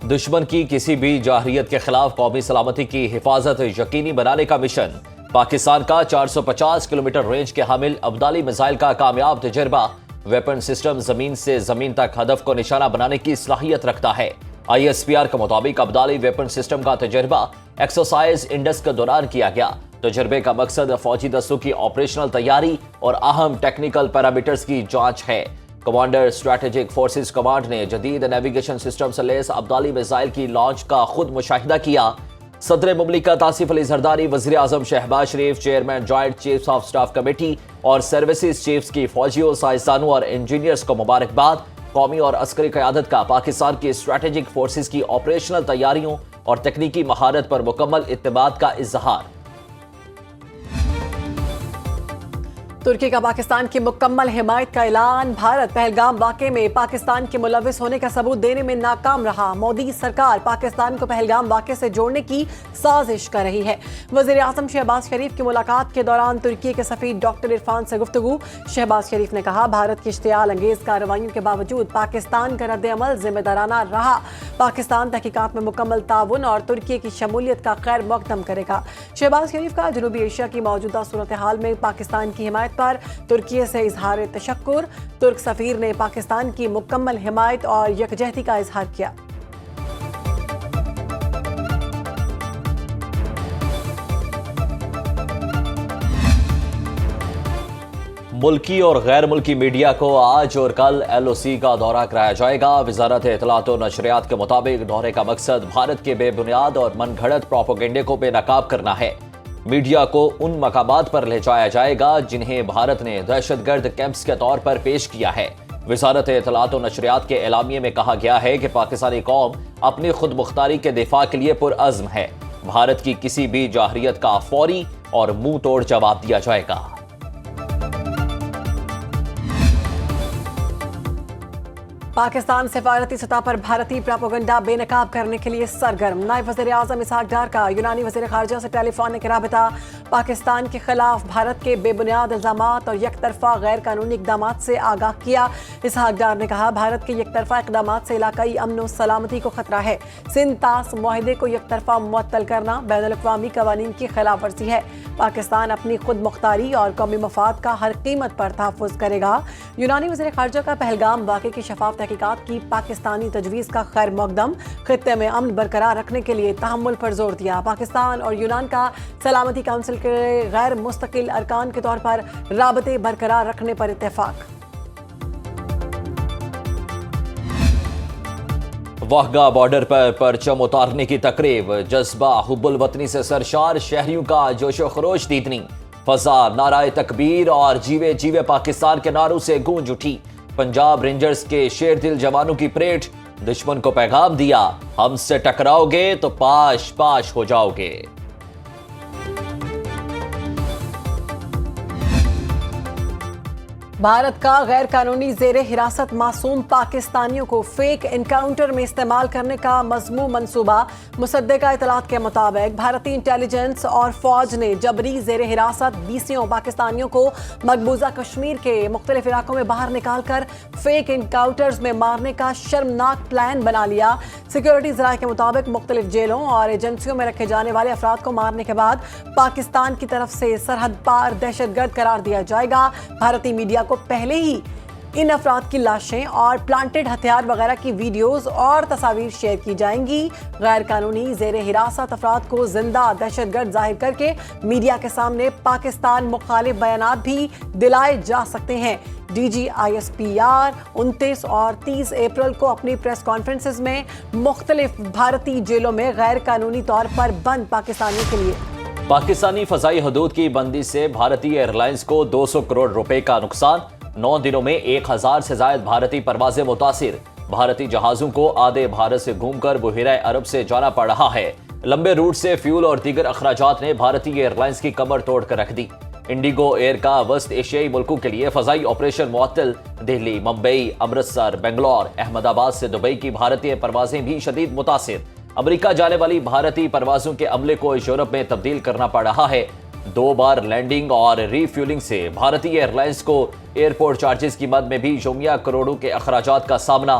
دشمن کی کسی بھی جارحیت کے خلاف قومی سلامتی کی حفاظت یقینی بنانے کا مشن۔ پاکستان کا 450 کلومیٹر رینج کے حامل ابدالی میزائل کا کامیاب تجربہ۔ ویپن سسٹم زمین سے زمین تک ہدف کو نشانہ بنانے کی صلاحیت رکھتا ہے۔ ISPR کے مطابق ابدالی ویپن سسٹم کا تجربہ ایکسرسائز انڈس کے دوران کیا گیا۔ تجربے کا مقصد فوجی دستوں کی آپریشنل تیاری اور اہم ٹیکنیکل پیرامیٹرز کی جانچ ہے۔ کمانڈر اسٹریٹجک فورسز کمانڈ نے جدید نیویگیشن سسٹم سے لیس ابدالی میزائل کی لانچ کا خود مشاہدہ کیا۔ صدر مملکت آصف علی زرداری، وزیر اعظم Shehbaz Sharif, chairman joint chiefs of staff committee اور سروسز چیفز کی فوجیوں، سائنسدانوں اور انجینئرز کو مبارکباد۔ قومی اور عسکری قیادت کا پاکستان کی اسٹریٹجک فورسز کی آپریشنل تیاریوں اور تکنیکی مہارت پر مکمل اعتماد کا اظہار۔ ترکی کا پاکستان کی مکمل حمایت کا اعلان۔ بھارت پہلگام واقعے میں پاکستان کے ملوث ہونے کا ثبوت دینے میں ناکام رہا۔ مودی سرکار پاکستان کو پہلگام واقعے سے جوڑنے کی سازش کر رہی ہے۔ وزیر اعظم شہباز شریف کی ملاقات کے دوران ترکی کے سفیر ڈاکٹر عرفان سے گفتگو۔ شہباز شریف نے کہا، بھارت کی اشتعال انگیز کارروائیوں کے باوجود پاکستان کا رد عمل ذمہ دارانہ رہا۔ پاکستان تحقیقات میں مکمل تعاون اور ترکی کی شمولیت کا خیر مقدم کرے گا۔ شہباز شریف کا جنوبی ایشیا کی موجودہ صورتحال میں پاکستان کی حمایت پر ترکی سے اظہار تشکر۔ ترک سفیر نے پاکستان کی مکمل حمایت اور یکجہتی کا اظہار کیا۔ ملکی اور غیر ملکی میڈیا کو آج اور کل LOC کا دورہ کرایا جائے گا۔ وزارت اطلاعات و نشریات کے مطابق دورے کا مقصد بھارت کے بے بنیاد اور من گھڑت پروپیگنڈے کو بے نقاب کرنا ہے۔ میڈیا کو ان مقامات پر لے جایا جائے گا جنہیں بھارت نے دہشت گرد کیمپس کے طور پر پیش کیا ہے۔ وزارت اطلاعات و نشریات کے اعلامیے میں کہا گیا ہے کہ پاکستانی قوم اپنی خود مختاری کے دفاع کے لیے پرعزم ہے۔ بھارت کی کسی بھی جارحیت کا فوری اور منہ توڑ جواب دیا جائے گا۔ پاکستان سفارتی سطح پر بھارتی پروپیگنڈا بے نقاب کرنے کے لیے سرگرم۔ نائب وزیر اعظم اسحاق ڈار کا یونانی وزیر خارجہ سے ٹیلی فونک رابطہ۔ پاکستان کے خلاف بھارت کے بے بنیاد الزامات اور یک طرفہ غیر قانونی اقدامات سے آگاہ کیا۔ اسحاق ڈار نے کہا، بھارت کے یک طرفہ اقدامات سے علاقائی امن و سلامتی کو خطرہ ہے۔ سندھ طاس معاہدے کو یک طرفہ معطل کرنا بین الاقوامی قوانین کی خلاف ورزی ہے۔ پاکستان اپنی خود مختاری اور قومی مفاد کا ہر قیمت پر تحفظ کرے گا۔ یونانی وزیر خارجہ کا پہلگام واقعے کی شفاف تحقیقات کی پاکستانی تجویز کا خیر مقدم۔ خطے میں امن برقرار رکھنے کے لیے تحمل پر زور دیا۔ پاکستان اور یونان کا سلامتی کونسل کے غیر مستقل ارکان کے طور پر رابطے برقرار رکھنے پر اتفاق۔ واہگہ بارڈر پر پرچم اتارنے کی تقریب۔ جذبہ حب الوطنی سے سرشار، شہریوں کا جوش و خروش دیدنی۔ فضا نعرہ تکبیر اور جیوے جیوے پاکستان کے نعروں سے گونج اٹھی۔ پنجاب رینجرز کے شیر دل جوانوں کی پریڈ۔ دشمن کو پیغام دیا، ہم سے ٹکراؤ گے تو پاش پاش ہو جاؤ گے۔ بھارت کا غیر قانونی زیر حراست معصوم پاکستانیوں کو فیک انکاؤنٹر میں استعمال کرنے کا مذموم منصوبہ۔ مصدقہ اطلاعات کے مطابق بھارتی انٹیلیجنس اور فوج نے جبری زیر حراست 20 پاکستانیوں کو مقبوضہ کشمیر کے مختلف علاقوں میں باہر نکال کر فیک انکاؤنٹرز میں مارنے کا شرمناک پلان بنا لیا۔ سیکیورٹی ذرائع کے مطابق مختلف جیلوں اور ایجنسیوں میں رکھے جانے والے افراد کو مارنے کے بعد پاکستان کی طرف سے سرحد پار دہشت گرد قرار دیا جائے گا۔ بھارتی میڈیا کو پہلے ہی ان افراد کی لاشیں اور پلانٹڈ ہتھیار وغیرہ کی ویڈیوز اور تصاویر شیئر کی جائیں گی۔ غیر قانونی زیر حراست افراد کو زندہ دہشت گرد ظاہر کر کے میڈیا کے سامنے پاکستان مخالف بیانات بھی دلائے جا سکتے ہیں۔ DG ISPR 29 اور 30 اپریل کو اپنی پریس کانفرنسز میں مختلف بھارتی جیلوں میں غیر قانونی طور پر بند پاکستانیوں کے لیے پاکستانی فضائی حدود کی بندی سے بھارتی ایئر لائنز کو 200 کروڑ روپے کا نقصان۔ 9 دنوں میں 1000 سے زائد بھارتی پروازیں متاثر۔ بھارتی جہازوں کو آدھے بھارت سے گھوم کر بحیرہ عرب سے جانا پڑ رہا ہے۔ لمبے روٹ سے فیول اور دیگر اخراجات نے بھارتی ایئر لائنز کی کمر توڑ کر رکھ دی۔ انڈیگو ایئر کا وسط ایشیائی ملکوں کے لیے فضائی آپریشن معطل۔ دہلی، ممبئی، امرتسر، بنگلور، احمد آباد سے دبئی کی بھارتی پروازیں بھی شدید متاثر۔ امریکہ جانے والی بھارتی پروازوں کے عملے کو یورپ میں تبدیل کرنا پڑ رہا ہے۔ 2 بار لینڈنگ اور ری فیولنگ سے بھارتی ایئر لائنز کو ایئرپورٹ چارجز کی مد میں بھی یومیہ کروڑوں کے اخراجات کا سامنا۔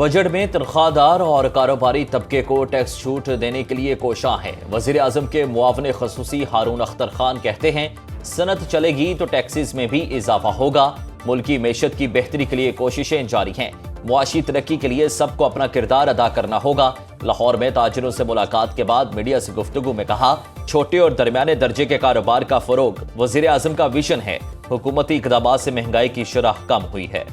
بجٹ میں تنخواہ دار اور کاروباری طبقے کو ٹیکس چھوٹ دینے کے لیے کوشاں ہے۔ وزیر اعظم کے معاون خصوصی ہارون اختر خان کہتے ہیں صنعت چلے گی تو ٹیکسز میں بھی اضافہ ہوگا۔ ملکی معیشت کی بہتری کے لیے کوششیں جاری ہیں۔ معاشی ترقی کے لیے سب کو اپنا کردار ادا کرنا ہوگا۔ لاہور میں تاجروں سے ملاقات کے بعد میڈیا سے گفتگو میں کہا چھوٹے اور درمیانے درجے کے کاروبار کا فروغ وزیر اعظم کا ویژن ہے۔ حکومتی اقدامات سے مہنگائی کی شرح کم ہوئی ہے۔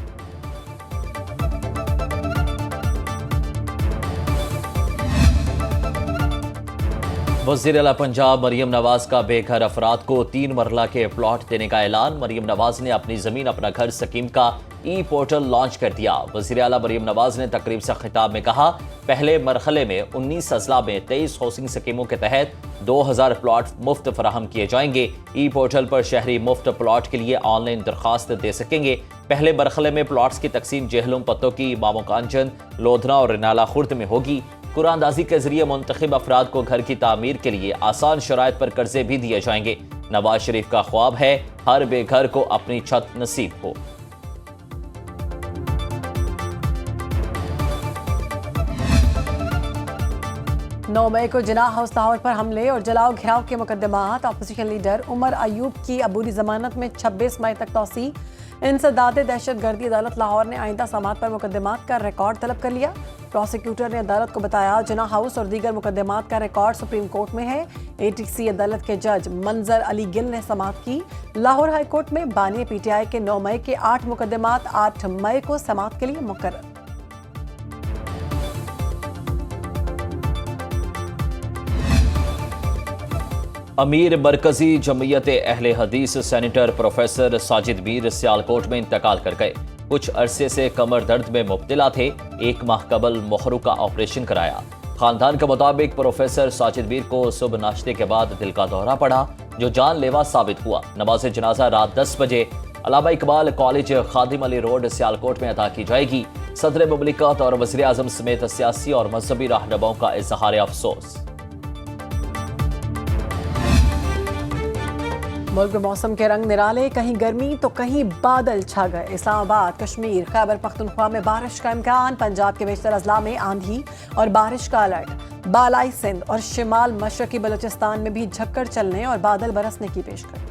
وزیر اعلیٰ پنجاب مریم نواز کا بے گھر افراد کو 3 مرلہ کے پلاٹ دینے کا اعلان۔ مریم نواز نے اپنی زمین اپنا گھر اسکیم کا ای پورٹل لانچ کر دیا۔ وزیر اعلیٰ مریم نواز نے تقریب سے خطاب میں کہا پہلے مرحلے میں 19 اضلاع میں 23 ہاؤسنگ اسکیموں کے تحت 2000 پلاٹ مفت فراہم کیے جائیں گے۔ ای پورٹل پر شہری مفت پلاٹ کے لیے آن لائن درخواست دے سکیں گے۔ پہلے مرحلے میں پلاٹس کی تقسیم جہلم پتوں کی مامو کانچن، لودھنا اور رنالہ خرد میں ہوگی۔ قرآن اندازی کے ذریعے منتخب افراد کو گھر کی تعمیر کے لیے آسان شرائط پر قرضے بھی دیے جائیں گے۔ نواز شریف کا خواب ہے ہر بے گھر کو اپنی چھت نصیب ہو۔ نو مئی کو جناح ہاؤس لاہور پر حملے اور جلاؤ گھراؤ کے مقدمات۔ اپوزیشن لیڈر عمر ایوب کی عبوری ضمانت میں 26 مئی تک توسیع۔ انسداد دہشت گردی عدالت لاہور نے آئندہ سماعت پر مقدمات کا ریکارڈ طلب کر لیا۔ پروسیکیوٹر نے عدالت کو بتایا جناح ہاؤس اور دیگر مقدمات کا ریکارڈ سپریم کورٹ میں ہے۔ اے ٹی سی عدالت کے جج منظر علی گل نے سماعت کی۔ لاہور ہائی کورٹ میں بانی پی ٹی آئی کے 9 مئی کے 8 مقدمات 8 مئی کو سماعت کے لیے مقرر۔ امیر مرکزی جمعیت اہل حدیث سینیٹر پروفیسر ساجد میر سیالکوٹ میں انتقال کر گئے۔ کچھ عرصے سے کمر درد میں مبتلا تھے۔ 1 ماہ قبل مخرو کا آپریشن کرایا۔ خاندان کے مطابق پروفیسر ساجد میر کو صبح ناشتے کے بعد دل کا دورہ پڑا جو جان لیوا ثابت ہوا۔ نماز جنازہ رات 10 بجے علامہ اقبال کالج خادم علی روڈ سیالکوٹ میں ادا کی جائے گی۔ صدر مملکت اور وزیر اعظم سمیت سیاسی اور مذہبی رہنماؤں کا اظہار افسوس۔ ملک میں موسم کے رنگ نرالے، کہیں گرمی تو کہیں بادل چھا گئے۔ اسلام آباد، کشمیر، خیبر پختونخوا میں بارش کا امکان۔ پنجاب کے بیشتر اضلاع میں آندھی اور بارش کا الرٹ۔ بالائی سندھ اور شمال مشرقی بلوچستان میں بھی جھکڑ چلنے اور بادل برسنے کی پیشگوئی۔